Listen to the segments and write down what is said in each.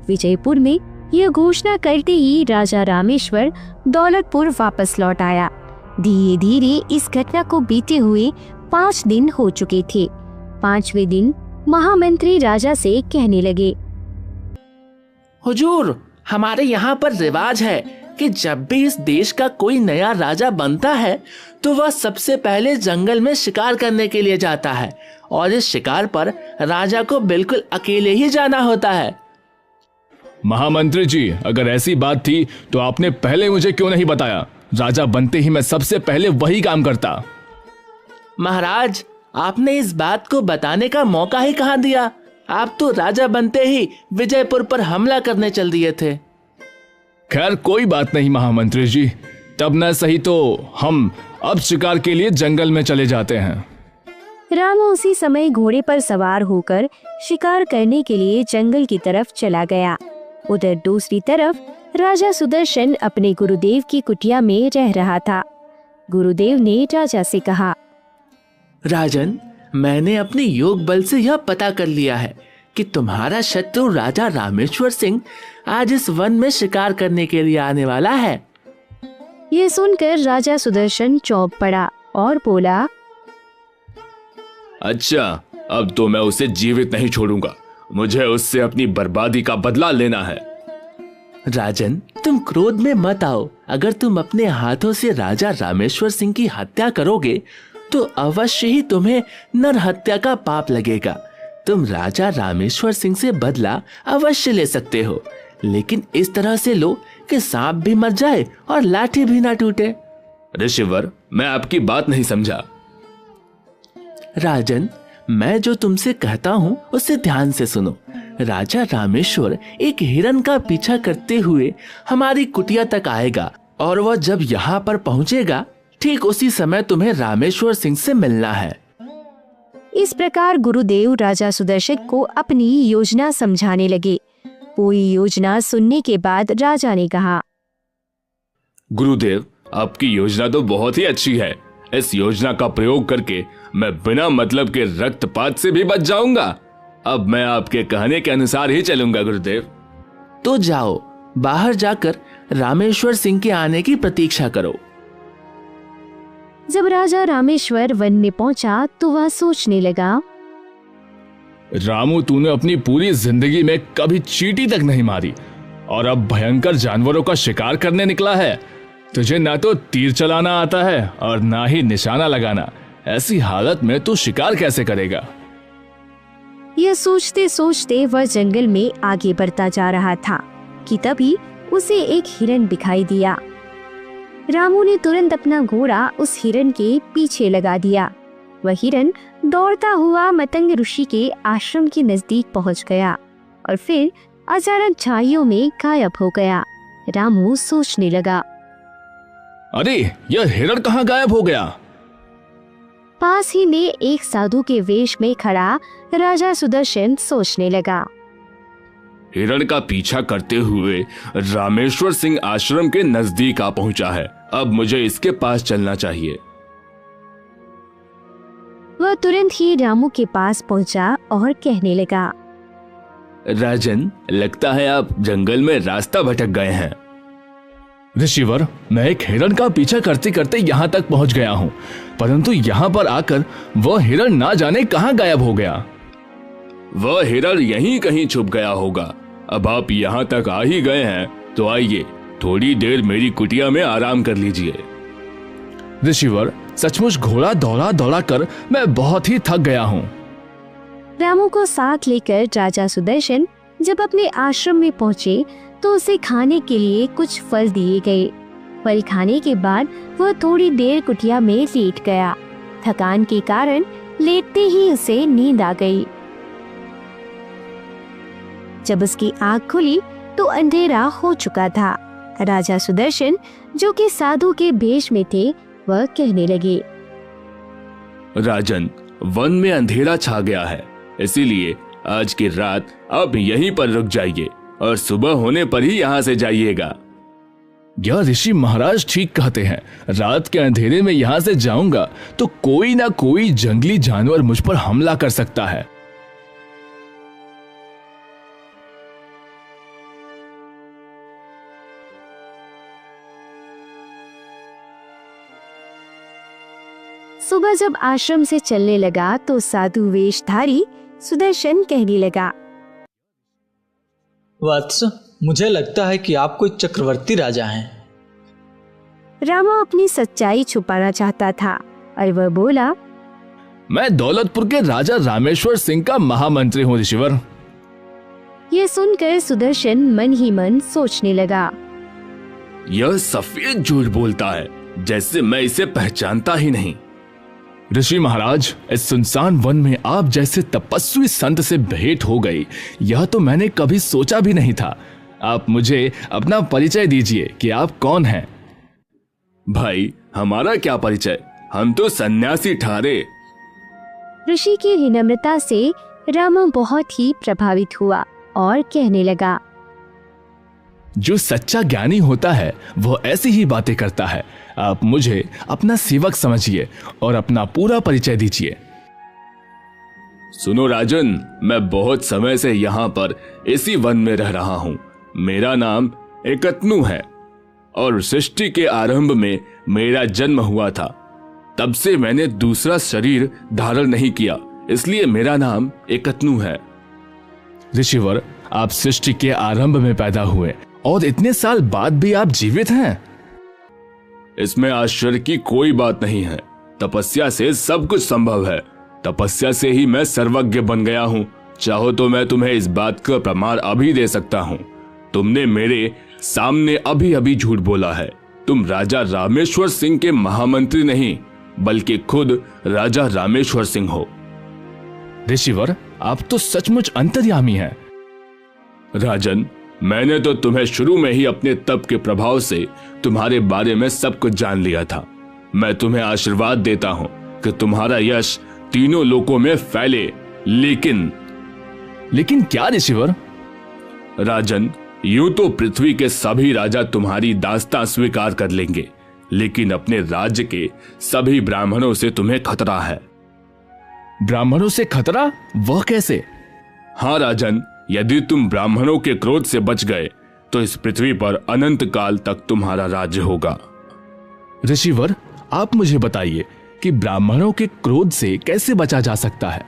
विजयपुर में यह घोषणा करते ही राजा रामेश्वर दौलतपुर वापस लौट आया। धीरे धीरे इस घटना को बीते हुए 5 दिन हो चुके थे। 5वें दिन महामंत्री राजा से कहने लगे, हुजूर, हमारे यहाँ पर रिवाज है कि जब भी इस देश का कोई नया राजा बनता है तो वह सबसे पहले जंगल में शिकार करने के लिए जाता है और इस शिकार पर राजा को बिल्कुल अकेले ही जाना होता है। महामंत्री जी, अगर ऐसी बात थी तो आपने पहले मुझे क्यों नहीं बताया? राजा बनते ही मैं सबसे पहले वही काम करता। महाराज, आपने इस बात को बताने का मौका ही कहाँ दिया? आप तो राजा बनते ही विजयपुर पर हमला करने चल दिए थे। खैर कोई बात नहीं महामंत्री जी, तब न सही तो हम अब शिकार के लिए जंगल में चले जाते हैं। रामू उसी समय घोड़े पर सवार होकर शिकार करने के लिए जंगल की तरफ चला गया। उधर दूसरी तरफ राजा सुदर्शन अपने गुरुदेव की कुटिया में रह रहा था। गुरुदेव ने राजा से कहा, राजन, मैंने अपने योग बल से यह पता कर लिया है कि तुम्हारा शत्रु राजा रामेश्वर सिंह आज इस वन में शिकार करने के लिए आने वाला है। यह सुनकर राजा सुदर्शन चौंक पड़ा और बोला, अच्छा, अब तो मैं उसे जीवित नहीं छोड़ूंगा। मुझे उससे अपनी बर्बादी का बदला लेना है। राजन, तुम क्रोध में मत आओ। अगर तुम अपने हाथों से राजा रामेश्वर सिंह की हत्या करोगे तो अवश्य ही तुम्हें नरहत्या का पाप लगेगा। तुम राजा रामेश्वर सिंह से बदला अवश्य ले सकते हो, लेकिन इस तरह से लो कि सांप भी मर जाए और लाठी भी ना टूटे। ऋषिवर, मैं आपकी बात नहीं समझा। राजन, मैं जो तुमसे कहता हूँ उसे ध्यान से सुनो। राजा रामेश्वर एक हिरन का पीछा करते हुए हमारी कुटिया तक आएगा और वह जब यहाँ पर पहुँचेगा ठीक उसी समय तुम्हें रामेश्वर सिंह से मिलना है। इस प्रकार गुरुदेव राजा सुदर्शन को अपनी योजना समझाने लगे। पूरी योजना सुनने के बाद राजा ने कहा, गुरुदेव, आपकी योजना तो बहुत ही अच्छी है। इस योजना का प्रयोग करके मैं बिना मतलब के रक्तपात से भी बच जाऊंगा। अब मैं आपके कहने के अनुसार ही चलूंगा गुरुदेव। तो जाओ, बाहर जाकर रामेश्वर सिंह के आने की प्रतीक्षा करो। जब राजा रामेश्वर वन में पहुंचा तो वह सोचने लगा, रामू, तूने अपनी पूरी जिंदगी में कभी चींटी तक नहीं मारी और अब भयंकर जानवरों का शिकार करने निकला है। तुझे ना तो तीर चलाना आता है और ना ही निशाना लगाना। ऐसी हालत में तू शिकार कैसे करेगा? यह सोचते सोचते वह जंगल में आगे बढ़ता जा रहा था कि तभी उसे एक हिरन दिखाई दिया। रामू ने तुरंत अपना घोड़ा उस हिरन के पीछे लगा दिया। वह हिरन दौड़ता हुआ मतंग ऋषि के आश्रम के नजदीक पहुंच गया और फिर अचानक झाड़ियों में गायब हो गया। रामू सोचने लगा, अरे, यह हिरण कहाँ गायब हो गया? पास ही में एक साधु के वेश में खड़ा राजा सुदर्शन सोचने लगा, हिरण का पीछा करते हुए रामेश्वर सिंह आश्रम के नजदीक आ पहुंचा है। अब मुझे इसके पास चलना चाहिए। वह तुरंत ही रामू के पास पहुंचा और कहने लगा, राजन, लगता है आप जंगल में रास्ता भटक गए हैं। ऋषिवर, मैं एक हिरण का पीछा करते करते यहाँ तक पहुँच गया हूँ, परंतु यहाँ पर आकर वह हिरण ना जाने कहाँ गायब हो गया। वह हिरण यहीं कहीं छुप गया होगा। अब आप यहाँ तक आ ही गए हैं तो आइए, थोड़ी देर मेरी कुटिया में आराम कर लीजिए। ऋषिवर, सचमुच घोड़ा दौड़ा दौड़ा कर मैं बहुत ही थक गया हूँ। रामू को साथ लेकर राजा सुदर्शन जब अपने आश्रम में पहुँचे तो उसे खाने के लिए कुछ फल दिए गए। फल खाने के बाद वह थोड़ी देर कुटिया में लेट गया। थकान के कारण लेटते ही उसे नींद आ गई। जब उसकी आँख खुली तो अंधेरा हो चुका था। राजा सुदर्शन, जो कि साधु के भेष में थे, वह कहने लगे, राजन, वन में अंधेरा छा गया है, इसीलिए आज की रात आप यहीं पर रुक जाइए और सुबह होने पर ही यहाँ से जाइएगा। यह ऋषि महाराज ठीक कहते हैं। रात के अंधेरे में यहाँ से जाऊंगा तो कोई ना कोई जंगली जानवर मुझ पर हमला कर सकता है। सुबह जब आश्रम से चलने लगा तो साधु वेशधारी सुदर्शन कहने लगा, वत्स, मुझे लगता है कि आप कोई चक्रवर्ती राजा हैं। रामा अपनी सच्चाई छुपाना चाहता था और वह बोला, मैं दौलतपुर के राजा रामेश्वर सिंह का महामंत्री हूँ ऋषिवर। यह सुनकर सुदर्शन मन ही मन सोचने लगा, यह सफेद झूठ बोलता है, जैसे मैं इसे पहचानता ही नहीं। ऋषि महाराज, इस सुनसान वन में आप जैसे तपस्वी संत से भेंट हो गई, यह तो मैंने कभी सोचा भी नहीं था। आप मुझे अपना परिचय दीजिए कि आप कौन हैं। भाई, हमारा क्या परिचय, हम तो सन्यासी ठहरे। ऋषि की विनम्रता से रामा बहुत ही प्रभावित हुआ और कहने लगा, जो सच्चा ज्ञानी होता है वह ऐसी ही बातें करता है। आप मुझे अपना सेवक समझिए और अपना पूरा परिचय दीजिए। सुनो राजन, मैं बहुत समय से यहाँ पर इसी वन में रह रहा हूँ। मेरा नाम एकतनु है और सृष्टि के आरंभ में मेरा जन्म हुआ था। तब से मैंने दूसरा शरीर धारण नहीं किया, इसलिए मेरा नाम एकतनु है। ऋषिवर, आप सृष्टि के आरंभ में पैदा हुए और इतने साल बाद भी आप जीवित हैं। इसमें आश्चर्य की कोई बात नहीं है। तपस्या से सब कुछ संभव है। तपस्या से ही मैं सर्वज्ञ बन गया हूँ। चाहो तो मैं तुम्हें इस बात का प्रमाण अभी दे सकता हूँ। तुमने मेरे सामने अभी अभी झूठ बोला है। तुम राजा रामेश्वर सिंह के महामंत्री नहीं, बल्कि खुद राजा रामेश्वर सिंह हो। ऋषिवर, आप तो सचमुच अंतर्यामी हैं। राजन, मैंने तो तुम्हें शुरू में ही अपने तप के प्रभाव से तुम्हारे बारे में सब कुछ जान लिया था। मैं तुम्हें आशीर्वाद देता हूँ कि तुम्हारा यश तीनों लोकों में फैले। लेकिन क्या ऋषिवर? राजन, यूं तो पृथ्वी के सभी राजा तुम्हारी दास्तां स्वीकार कर लेंगे, लेकिन अपने राज्य के सभी ब्राह्मणों से तुम्हें खतरा है। ब्राह्मणों से खतरा? वह कैसे? हाँ राजन, यदि तुम ब्राह्मणों के क्रोध से बच गए तो इस पृथ्वी पर अनंत काल तक तुम्हारा राज्य होगा। ऋषिवर, आप मुझे बताइए कि ब्राह्मणों के क्रोध से कैसे बचा जा सकता है?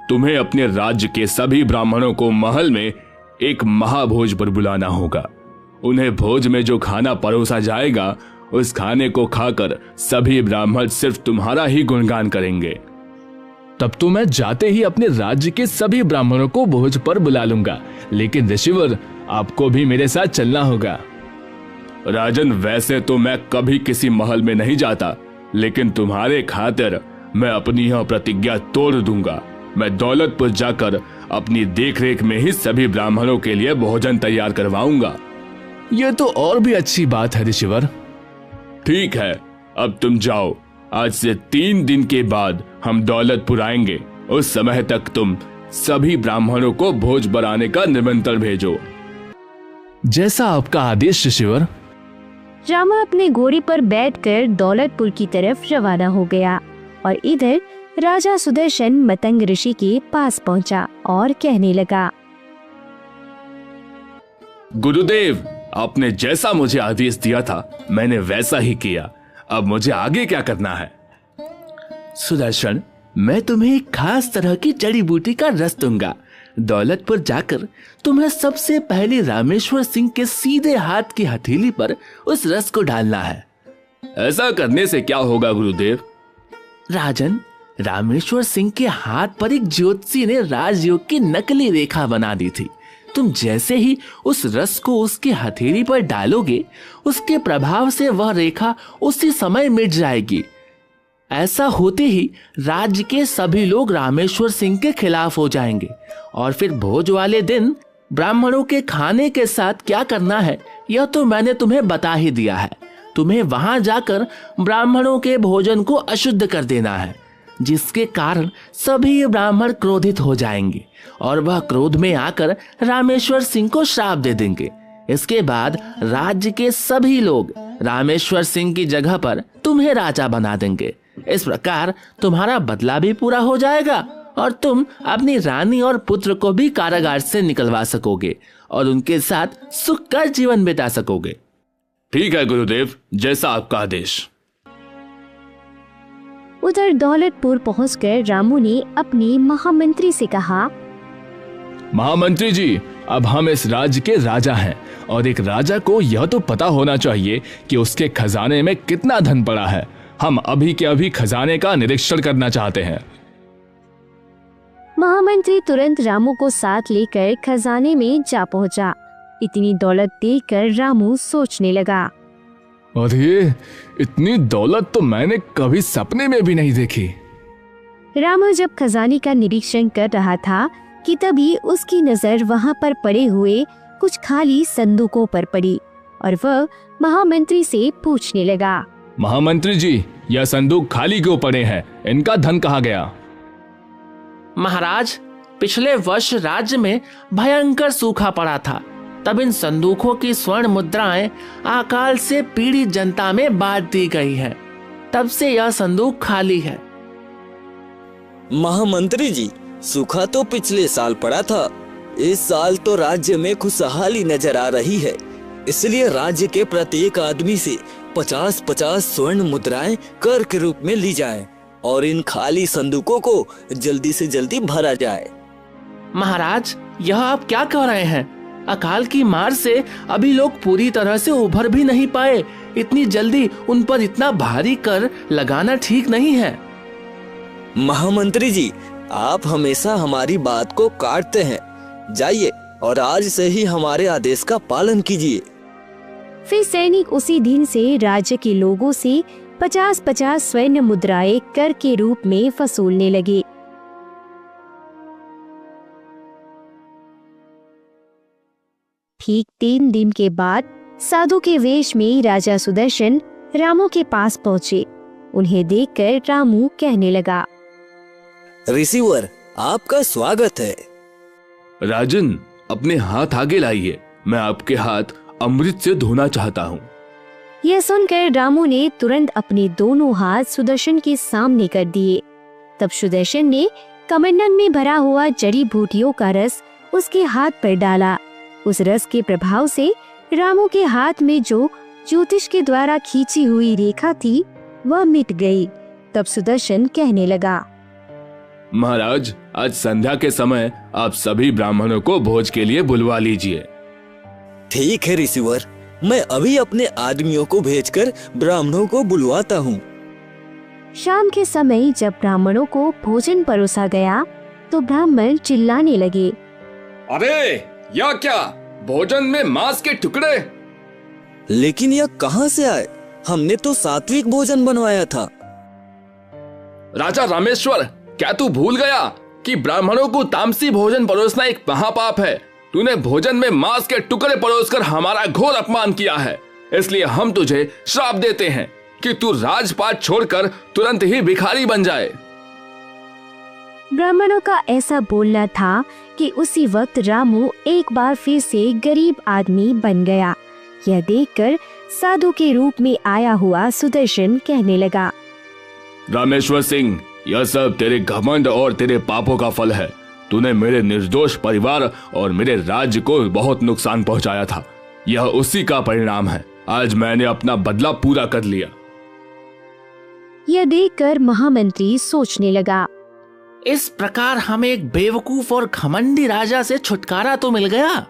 तुम्हें अपने राज्य के सभी ब्राह्मणों को महल में एक महाभोज पर बुलाना होगा। उन्हें भोज में जो खाना परोसा जाएगा, उस खाने को खाकर सभी ब्राह्मण सिर्फ तुम्हारा ही गुणगान करेंगे। तब तो मैं जाते ही अपने राज्य के सभी ब्राह्मणों को भोज पर बुला लूंगा। लेकिन ऋषिवर, आपको भी मेरे साथ चलना होगा। राजन, वैसे तो मैं कभी किसी महल में नहीं जाता, लेकिन तुम्हारे खातिर मैं अपनी यह प्रतिज्ञा तोड़ दूंगा। मैं दौलतपुर जाकर अपनी देखरेख में ही सभी ब्राह्मणों के लिए भोजन तैयार करवाऊंगा। यह तो और भी अच्छी बात है ऋषिवर। ठीक है, अब तुम जाओ। आज से 3 दिन के बाद हम दौलतपुर आएंगे। उस समय तक तुम सभी ब्राह्मणों को भोज बनाने का निमंत्रण भेजो। जैसा आपका आदेश ऋषिवर। रामा अपने घोड़े पर बैठकर दौलतपुर की तरफ रवाना हो गया और इधर राजा सुदर्शन मतंग ऋषि के पास पहुंचा और कहने लगा, गुरुदेव, आपने जैसा मुझे आदेश दिया था मैंने वैसा ही किया। अब मुझे आगे क्या करना है? सुदर्शन, मैं तुम्हें एक खास तरह की जड़ी बूटी का रस दूंगा। दौलतपुर जाकर तुम्हें सबसे पहले रामेश्वर सिंह के सीधे हाथ की हथेली पर उस रस को डालना है। ऐसा करने से क्या होगा गुरुदेव? राजन, रामेश्वर सिंह के हाथ पर एक ज्योतिषी ने राजयोग की नकली रेखा बना दी थी। तुम जैसे ही उस रस को उसके हथेली पर डालोगे, उसके प्रभाव से वह रेखा उसी समय मिट जाएगी। ऐसा होते ही राज्य के सभी लोग रामेश्वर सिंह के खिलाफ हो जाएंगे और फिर भोज वाले दिन ब्राह्मणों के खाने के साथ क्या करना है यह तो मैंने तुम्हें बता ही दिया है। तुम्हें वहां जाकर ब्राह्मणों के भोजन को अशुद्ध कर देना है, जिसके कारण सभी ब्राह्मण क्रोधित हो जाएंगे और वह क्रोध में आकर रामेश्वर सिंह को श्राप दे देंगे। इसके बाद राज्य के सभी लोग रामेश्वर सिंह की जगह पर तुम्हें राजा बना देंगे। इस प्रकार तुम्हारा बदला भी पूरा हो जाएगा और तुम अपनी रानी और पुत्र को भी कारागार से निकलवा सकोगे और उनके साथ सुख का जीवन बिता सकोगे। ठीक है गुरुदेव, जैसा आपका आदेश। उधर दौलतपुर पहुंचकर रामू ने अपने महामंत्री से कहा, महामंत्री जी, अब हम इस राज्य के राजा हैं और एक राजा को यह तो पता होना चाहिए कि उसके खजाने में कितना धन पड़ा है। हम अभी के अभी खजाने का निरीक्षण करना चाहते हैं। महामंत्री तुरंत रामू को साथ लेकर खजाने में जा पहुंचा। इतनी दौलत देखकर रामू सोचने लगा, अरे इतनी दौलत तो मैंने कभी सपने में भी नहीं देखी। रामू जब खजाने का निरीक्षण कर रहा था कि तभी उसकी नजर वहां पर पड़े हुए कुछ खाली संदूकों पर पड़ी और वह महामंत्री से पूछने लगा, महामंत्री जी, यह संदूक खाली क्यों पड़े हैं? इनका धन कहाँ गया? महाराज, पिछले वर्ष राज्य में भयंकर सूखा पड़ा था। तब इन संदूकों की स्वर्ण मुद्राएं अकाल से पीड़ित जनता में बांट दी गई है। तब से यह संदूक खाली है। महामंत्री जी, सूखा तो पिछले साल पड़ा था। इस साल तो राज्य में खुशहाली नजर आ रही है, इसलिए राज्य के प्रत्येक आदमी से 50-50 स्वर्ण मुद्राएं कर के रूप में ली जाएं और इन खाली संदूकों को जल्दी से जल्दी भरा जाए। महाराज, यह आप क्या कह रहे हैं? अकाल की मार से अभी लोग पूरी तरह से उभर भी नहीं पाए। इतनी जल्दी उन पर इतना भारी कर लगाना ठीक नहीं है। महामंत्री जी, आप हमेशा हमारी बात को काटते हैं। जाइए और आज से ही हमारे आदेश का पालन कीजिए। फिर सैनिक उसी दिन से राज्य के लोगों से 50-50 स्वर्ण मुद्राएं कर के रूप में वसूलने लगे। ठीक 3 दिन के बाद साधु के वेश में राजा सुदर्शन रामू के पास पहुँचे। उन्हें देखकर रामू कहने लगा, ऋषिवर, आपका स्वागत है। राजन, अपने हाथ आगे लाइए, मैं आपके हाथ अमृत से धोना चाहता हूँ। यह सुनकर रामू ने तुरंत अपने दोनों हाथ सुदर्शन के सामने कर दिए। तब सुदर्शन ने कमंडल में भरा हुआ जड़ी बूटियों का रस उसके हाथ पर डाला। उस रस के प्रभाव से रामू के हाथ में जो ज्योतिष के द्वारा खींची हुई रेखा थी वह मिट गई। तब सुदर्शन कहने लगा, महाराज, आज संध्या के समय आप सभी ब्राह्मणों को भोज के लिए बुलवा लीजिए। ठीक है ऋषिवर, मैं अभी अपने आदमियों को भेजकर ब्राह्मणों को बुलवाता हूँ। शाम के समय जब ब्राह्मणों को भोजन परोसा गया तो ब्राह्मण चिल्लाने लगे, अरे यह क्या, भोजन में मांस के टुकड़े? लेकिन यह कहाँ से आए? हमने तो सात्विक भोजन बनवाया था। राजा रामेश्वर, क्या तू भूल गया कि ब्राह्मणों को तामसी भोजन परोसना एक महापाप है? तूने भोजन में मांस के टुकड़े परोसकर हमारा घोर अपमान किया है। इसलिए हम तुझे श्राप देते हैं कि तू राजपाट छोड़कर तुरंत ही भिखारी बन जाए। ब्राह्मणों का ऐसा बोलना था कि उसी वक्त रामू एक बार फिर से गरीब आदमी बन गया। यह देखकर साधु के रूप में आया हुआ सुदर्शन कहने लगा, रामेश्वर सिंह, यह सब तेरे घमंड और तेरे पापों का फल है। तूने मेरे निर्दोष परिवार और मेरे राज्य को बहुत नुकसान पहुंचाया था। यह उसी का परिणाम है। आज मैंने अपना बदला पूरा कर लिया। यह देखकर महामंत्री सोचने लगा, इस प्रकार हमें एक बेवकूफ और घमंडी राजा से छुटकारा तो मिल गया।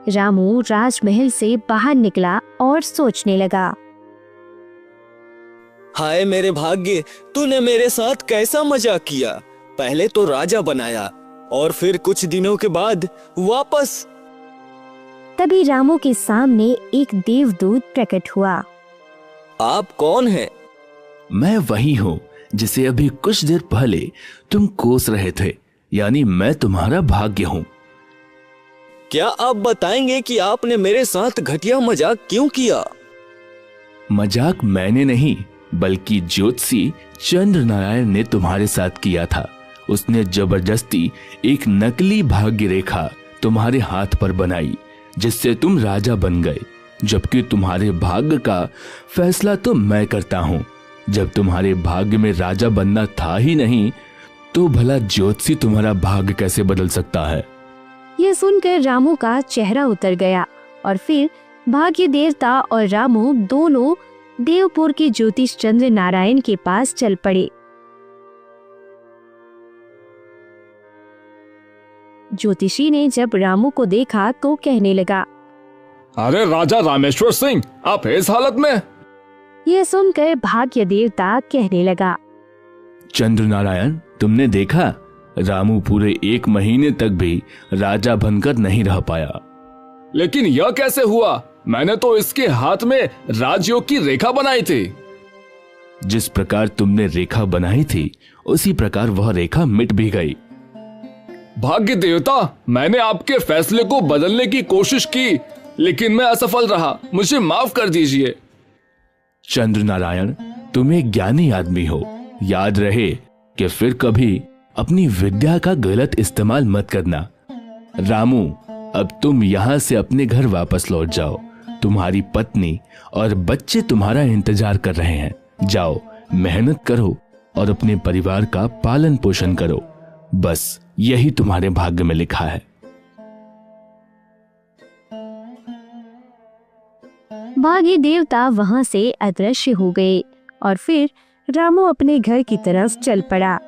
रामू राजमहल से बाहर निकला और सोचने लगा, हाय मेरे भाग्य, तूने मेरे साथ कैसा मजाक किया। पहले तो राजा बनाया और फिर कुछ दिनों के बाद वापस। तभी रामू के सामने एक देवदूत प्रकट हुआ। आप कौन हैं? मैं वही हूँ जिसे अभी कुछ देर पहले तुम कोस रहे थे, यानी मैं तुम्हारा भाग्य हूँ। क्या आप बताएंगे कि आपने मेरे साथ घटिया मजाक क्यों किया? मजाक मैंने नहीं बल्कि ज्योतिषी चंद्र नारायण ने तुम्हारे साथ किया था। उसने जबरदस्ती एक नकली भाग्य रेखा तुम्हारे हाथ पर बनाई जिससे तुम राजा बन गए, जबकि तुम्हारे भाग्य का फैसला तो मैं करता हूँ। जब तुम्हारे भाग्य में राजा बनना था ही नहीं तो भला ज्योतिषी तुम्हारा भाग्य कैसे बदल सकता है? यह सुनकर रामू का चेहरा उतर गया और फिर भाग्य देवता और रामू दोनों देवपुर के ज्योतिष चंद्र नारायण के पास चल पड़े। ज्योतिषी ने जब रामू को देखा तो कहने लगा, अरे राजा रामेश्वर सिंह, आप इस हालत में? यह सुनकर भाग्य देवता कहने लगा, चंद्र नारायण, तुमने देखा रामू पूरे 1 महीने तक भी राजा बनकर नहीं रह पाया। लेकिन यह कैसे हुआ? मैंने तो इसके हाथ में राजयोग की रेखा बनाई थी। जिस प्रकार तुमने रेखा बनाई थी उसी प्रकार वह रेखा मिट भी गई। भाग्य देवता, मैंने आपके फैसले को बदलने की कोशिश की, लेकिन मैं असफल रहा। मुझे माफ कर दीजिए। चंद्र नारायण, तुम एक ज्ञानी आदमी हो। याद रहे कि फिर कभी अपनी विद्या का गलत इस्तेमाल मत करना। रामू, अब तुम यहाँ से अपने घर वापस लौट जाओ। तुम्हारी पत्नी और बच्चे तुम्हारा इंतजार कर रहे हैं। जाओ, मेहनत करो और अपने परिवार का पालन पोषण करो। बस यही तुम्हारे भाग्य में लिखा है। भाग्य देवता वहां से अदृश्य हो गए और फिर रामू अपने घर की तरफ चल पड़ा।